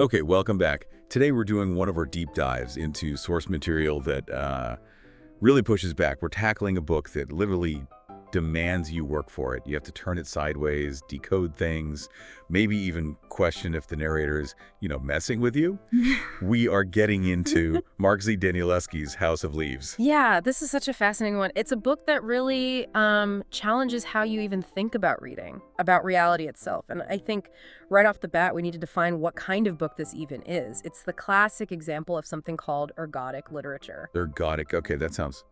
Okay, welcome back. Today we're doing one of our deep dives into source material that really pushes back. We're tackling a book that literally demands you work for it. You have to turn it sideways, decode things, maybe even question if the narrator is, messing with you. We are getting into Mark Z. Danielewski's House of Leaves. Yeah, this is such a fascinating one. It's a book that really challenges how you even think about reading, about reality itself. And I think right off the bat, we need to define what kind of book this even is. It's the classic example of something called ergodic literature. Ergodic. Okay, that sounds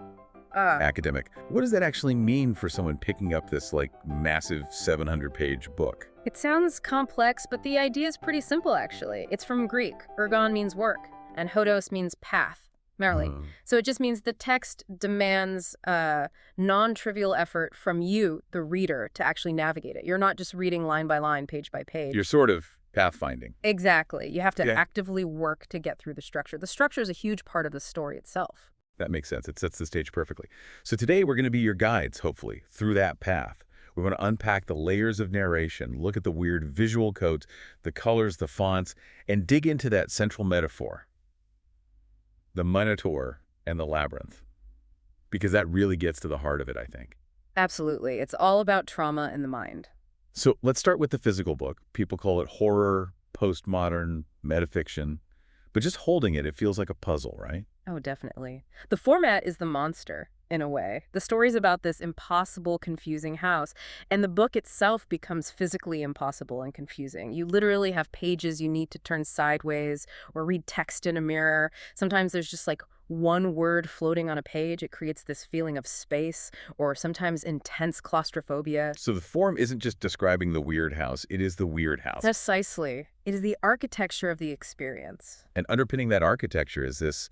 academic. What does that actually mean for someone picking up this, massive 700-page book? It sounds complex, but the idea is pretty simple, actually. It's from Greek. Ergon means work, and hodos means path. Merrily. So it just means the text demands non-trivial effort from you, the reader, to actually navigate it. You're not just reading line by line, page by page. You're sort of pathfinding. Exactly. You have to actively work to get through the structure. The structure is a huge part of the story itself. That makes sense. It sets the stage perfectly. So today we're going to be your guides, hopefully, through that path. We're going to unpack the layers of narration, look at the weird visual codes, the colors, the fonts, and dig into that central metaphor, the Minotaur and the Labyrinth, because that really gets to the heart of it, I think. Absolutely. It's all about trauma in the mind. So let's start with the physical book. People call it horror, postmodern, metafiction. But just holding it, it feels like a puzzle, right? Oh, definitely. The format is the monster, in a way. The story's about this impossible, confusing house, and the book itself becomes physically impossible and confusing. You literally have pages you need to turn sideways or read text in a mirror. Sometimes there's just one word floating on a page. It creates this feeling of space or sometimes intense claustrophobia. So the form isn't just describing the weird house, it is the weird house. Precisely. It is the architecture of the experience. And underpinning that architecture is this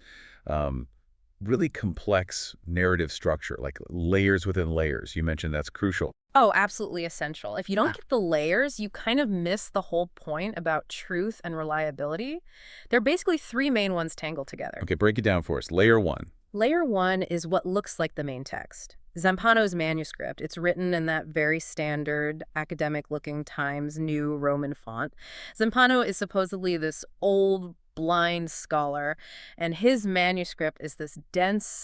really complex narrative structure, like layers within layers. You mentioned that's crucial. Oh, absolutely essential. If you don't get the layers, you kind of miss the whole point about truth and reliability. There are basically three main ones tangled together. Okay, break it down for us. Layer one. Layer one is what looks like the main text. Zampanò's manuscript. It's written in that very standard, academic-looking Times New Roman font. Zampanò is supposedly this old, blind scholar, and his manuscript is this dense,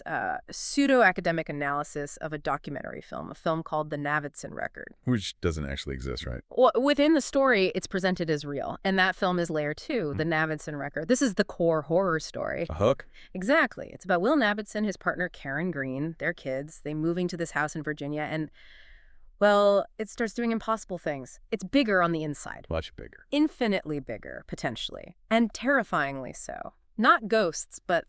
pseudo-academic analysis of a documentary film, a film called The Navidson Record. Which doesn't actually exist, right? Well, within the story, it's presented as real, and that film is layer two, The Navidson Record. This is the core horror story. A hook? Exactly. It's about Will Navidson, his partner Karen Green, their kids. They moving to this house in Virginia, and well, it starts doing impossible things. It's bigger on the inside. Much bigger. Infinitely bigger, potentially. And terrifyingly so. Not ghosts, but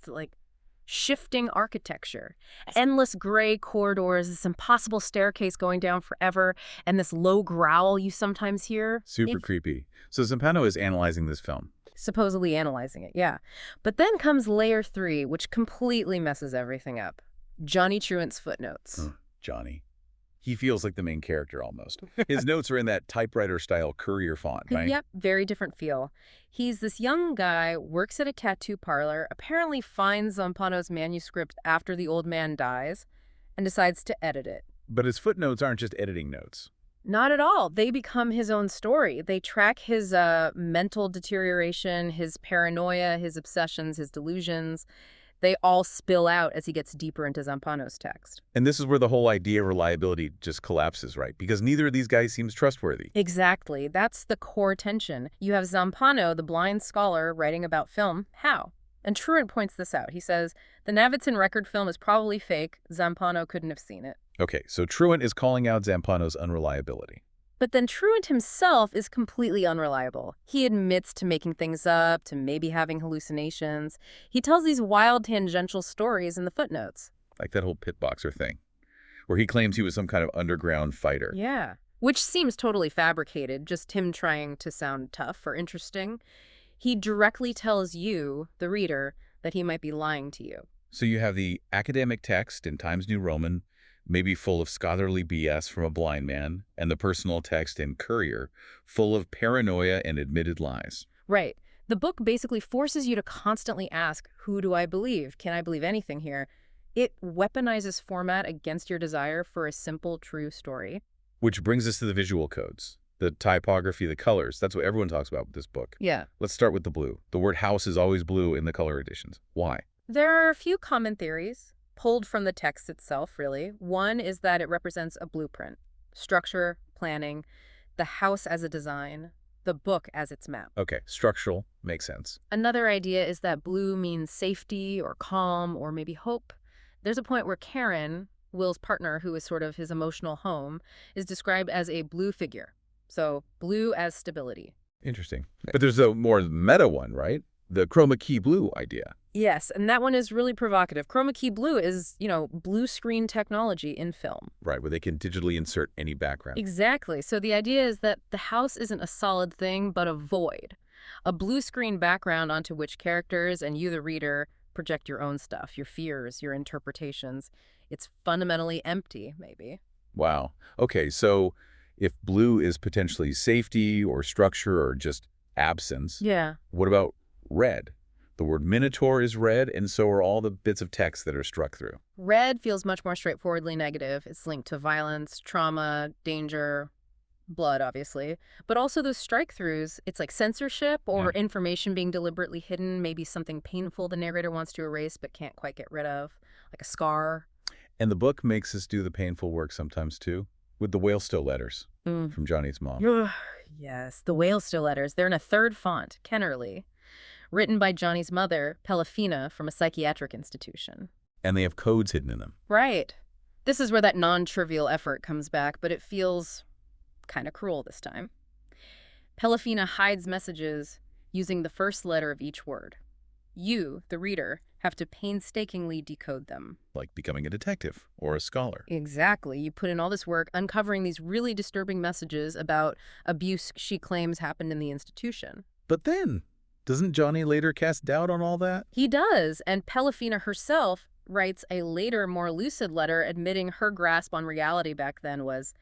shifting architecture. Endless gray corridors, this impossible staircase going down forever, and this low growl you sometimes hear. Super creepy. So Zampanò is analyzing this film. Supposedly analyzing it, yeah. But then comes layer three, which completely messes everything up. Johnny Truant's footnotes. Johnny. He feels like the main character almost. His notes are in that typewriter-style Courier font, right? Yep, very different feel. He's this young guy, works at a tattoo parlor, apparently finds Zampanò's manuscript after the old man dies, and decides to edit it. But his footnotes aren't just editing notes. Not at all. They become his own story. They track his mental deterioration, his paranoia, his obsessions, his delusions. They all spill out as he gets deeper into Zampanò's text. And this is where the whole idea of reliability just collapses, right? Because neither of these guys seems trustworthy. Exactly. That's the core tension. You have Zampanò, the blind scholar, writing about film. How? And Truant points this out. He says, the Navidson Record film is probably fake. Zampanò couldn't have seen it. Okay, so Truant is calling out Zampanò's unreliability. But then Truant himself is completely unreliable. He admits to making things up, to maybe having hallucinations. He tells these wild tangential stories in the footnotes. Like that whole pit boxer thing, where he claims he was some kind of underground fighter. Yeah, which seems totally fabricated, just him trying to sound tough or interesting. He directly tells you, the reader, that he might be lying to you. So you have the academic text in Times New Roman, maybe full of scholarly BS from a blind man, and the personal text in Courier, full of paranoia and admitted lies. Right. The book basically forces you to constantly ask, who do I believe? Can I believe anything here? It weaponizes format against your desire for a simple, true story. Which brings us to the visual codes. The typography, the colors. That's what everyone talks about with this book. Yeah. Let's start with the blue. The word house is always blue in the color editions. Why? There are a few common theories, pulled from the text itself, really. One is that it represents a blueprint, structure, planning, the house as a design, the book as its map. Okay, structural makes sense. Another idea is that blue means safety or calm or maybe hope. There's a point where Karen, Will's partner, who is sort of his emotional home, is described as a blue figure. So blue as stability. Interesting. But there's a more meta one, right? The chroma key blue idea. Yes, and that one is really provocative. Chroma key blue is, blue screen technology in film. Right, where they can digitally insert any background. Exactly. So the idea is that the house isn't a solid thing, but a void. A blue screen background onto which characters and you, the reader, project your own stuff, your fears, your interpretations. It's fundamentally empty, maybe. Wow. Okay, so if blue is potentially safety or structure or just absence, Yeah. what about red? The word minotaur is red, and so are all the bits of text that are struck through. Red feels much more straightforwardly negative. It's linked to violence, trauma, danger, blood, obviously. But also those strike-throughs, it's like censorship or information being deliberately hidden, maybe something painful the narrator wants to erase but can't quite get rid of, like a scar. And the book makes us do the painful work sometimes, too, with the whale still letters from Johnny's mom. Yes, the whale still letters. They're in a third font, Kennerly, written by Johnny's mother, Pelafina, from a psychiatric institution. And they have codes hidden in them. Right. This is where that non-trivial effort comes back, but it feels kind of cruel this time. Pelafina hides messages using the first letter of each word. You, the reader, have to painstakingly decode them. Like becoming a detective or a scholar. Exactly. You put in all this work uncovering these really disturbing messages about abuse she claims happened in the institution. But then, doesn't Johnny later cast doubt on all that? He does, and Pelafina herself writes a later, more lucid letter admitting her grasp on reality back then was,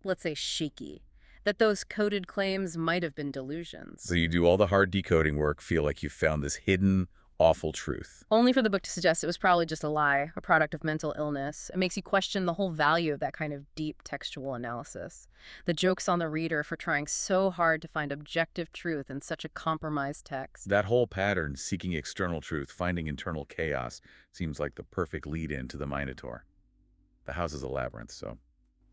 let's say, shaky. That those coded claims might have been delusions. So you do all the hard decoding work, feel like you found this hidden, awful truth. Only for the book to suggest it was probably just a lie, a product of mental illness. It makes you question the whole value of that kind of deep textual analysis. The joke's on the reader for trying so hard to find objective truth in such a compromised text. That whole pattern, seeking external truth, finding internal chaos, seems like the perfect lead-in to the Minotaur. The house is a labyrinth, so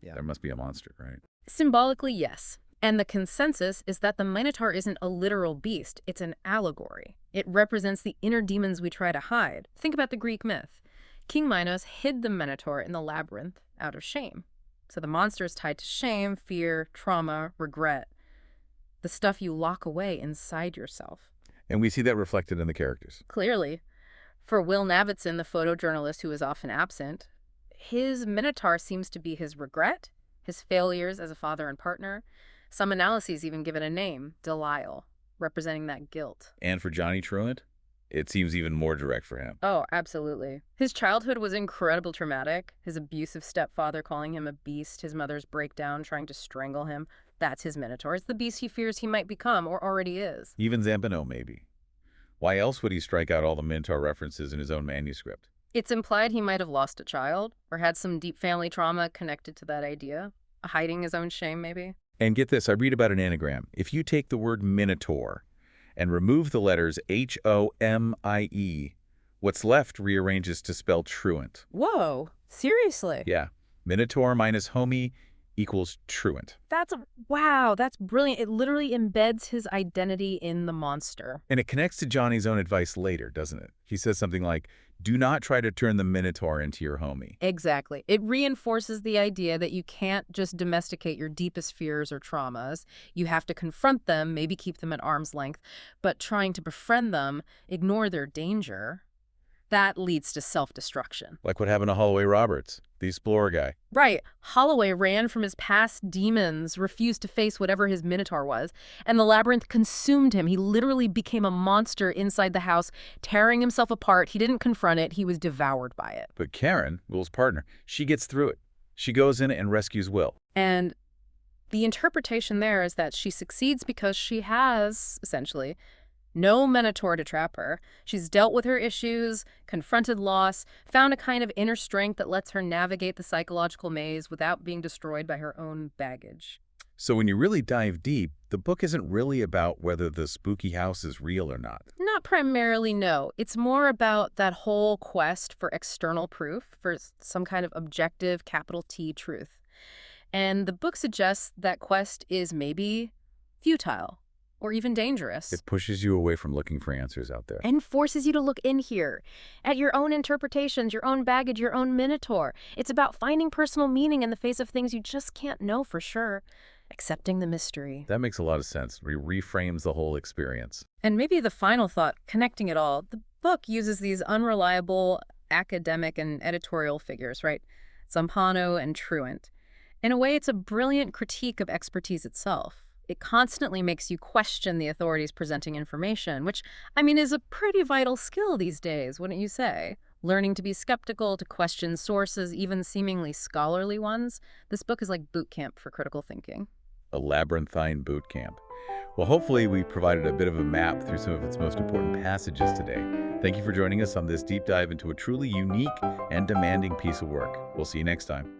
there must be a monster, right? Symbolically, yes. And the consensus is that the Minotaur isn't a literal beast, it's an allegory. It represents the inner demons we try to hide. Think about the Greek myth. King Minos hid the Minotaur in the labyrinth out of shame. So the monster is tied to shame, fear, trauma, regret. The stuff you lock away inside yourself. And we see that reflected in the characters. Clearly. For Will Navidson, the photojournalist who is often absent, his Minotaur seems to be his regret, his failures as a father and partner. Some analyses even give it a name, Delisle, representing that guilt. And for Johnny Truant, it seems even more direct for him. Oh, absolutely. His childhood was incredibly traumatic. His abusive stepfather calling him a beast, his mother's breakdown trying to strangle him. That's his Minotaur. It's the beast he fears he might become or already is. Even Zampanò, maybe. Why else would he strike out all the Minotaur references in his own manuscript? It's implied he might have lost a child or had some deep family trauma connected to that idea. Hiding his own shame, maybe. And get this, I read about an anagram. If you take the word Minotaur and remove the letters H-O-M-I-E, what's left rearranges to spell truant. Whoa, seriously? Yeah. Minotaur minus homie equals truant. Wow, that's brilliant. It literally embeds his identity in the monster. And it connects to Johnny's own advice later, doesn't it? He says something like, do not try to turn the Minotaur into your homie. Exactly. It reinforces the idea that you can't just domesticate your deepest fears or traumas. You have to confront them, maybe keep them at arm's length, but trying to befriend them, ignore their danger, that leads to self-destruction. Like what happened to Holloway Roberts, the explorer guy. Right. Holloway ran from his past demons, refused to face whatever his Minotaur was, and the labyrinth consumed him. He literally became a monster inside the house, tearing himself apart. He didn't confront it. He was devoured by it. But Karen, Will's partner, she gets through it. She goes in and rescues Will. And the interpretation there is that she succeeds because she has, essentially, no Minotaur to trap her. She's dealt with her issues, confronted loss, found a kind of inner strength that lets her navigate the psychological maze without being destroyed by her own baggage. So when you really dive deep, the book isn't really about whether the spooky house is real or not. Not primarily, no. It's more about that whole quest for external proof, for some kind of objective, capital T truth. And the book suggests that quest is maybe futile or even dangerous. It pushes you away from looking for answers out there. And forces you to look in here, at your own interpretations, your own baggage, your own minotaur. It's about finding personal meaning in the face of things you just can't know for sure. Accepting the mystery. That makes a lot of sense. It reframes the whole experience. And maybe the final thought, connecting it all, the book uses these unreliable academic and editorial figures, right? Zampanò and Truant. In a way, it's a brilliant critique of expertise itself. It constantly makes you question the authorities presenting information, which, I mean, is a pretty vital skill these days, wouldn't you say? Learning to be skeptical, to question sources, even seemingly scholarly ones. This book is like boot camp for critical thinking. A labyrinthine boot camp. Well, hopefully we provided a bit of a map through some of its most important passages today. Thank you for joining us on this deep dive into a truly unique and demanding piece of work. We'll see you next time.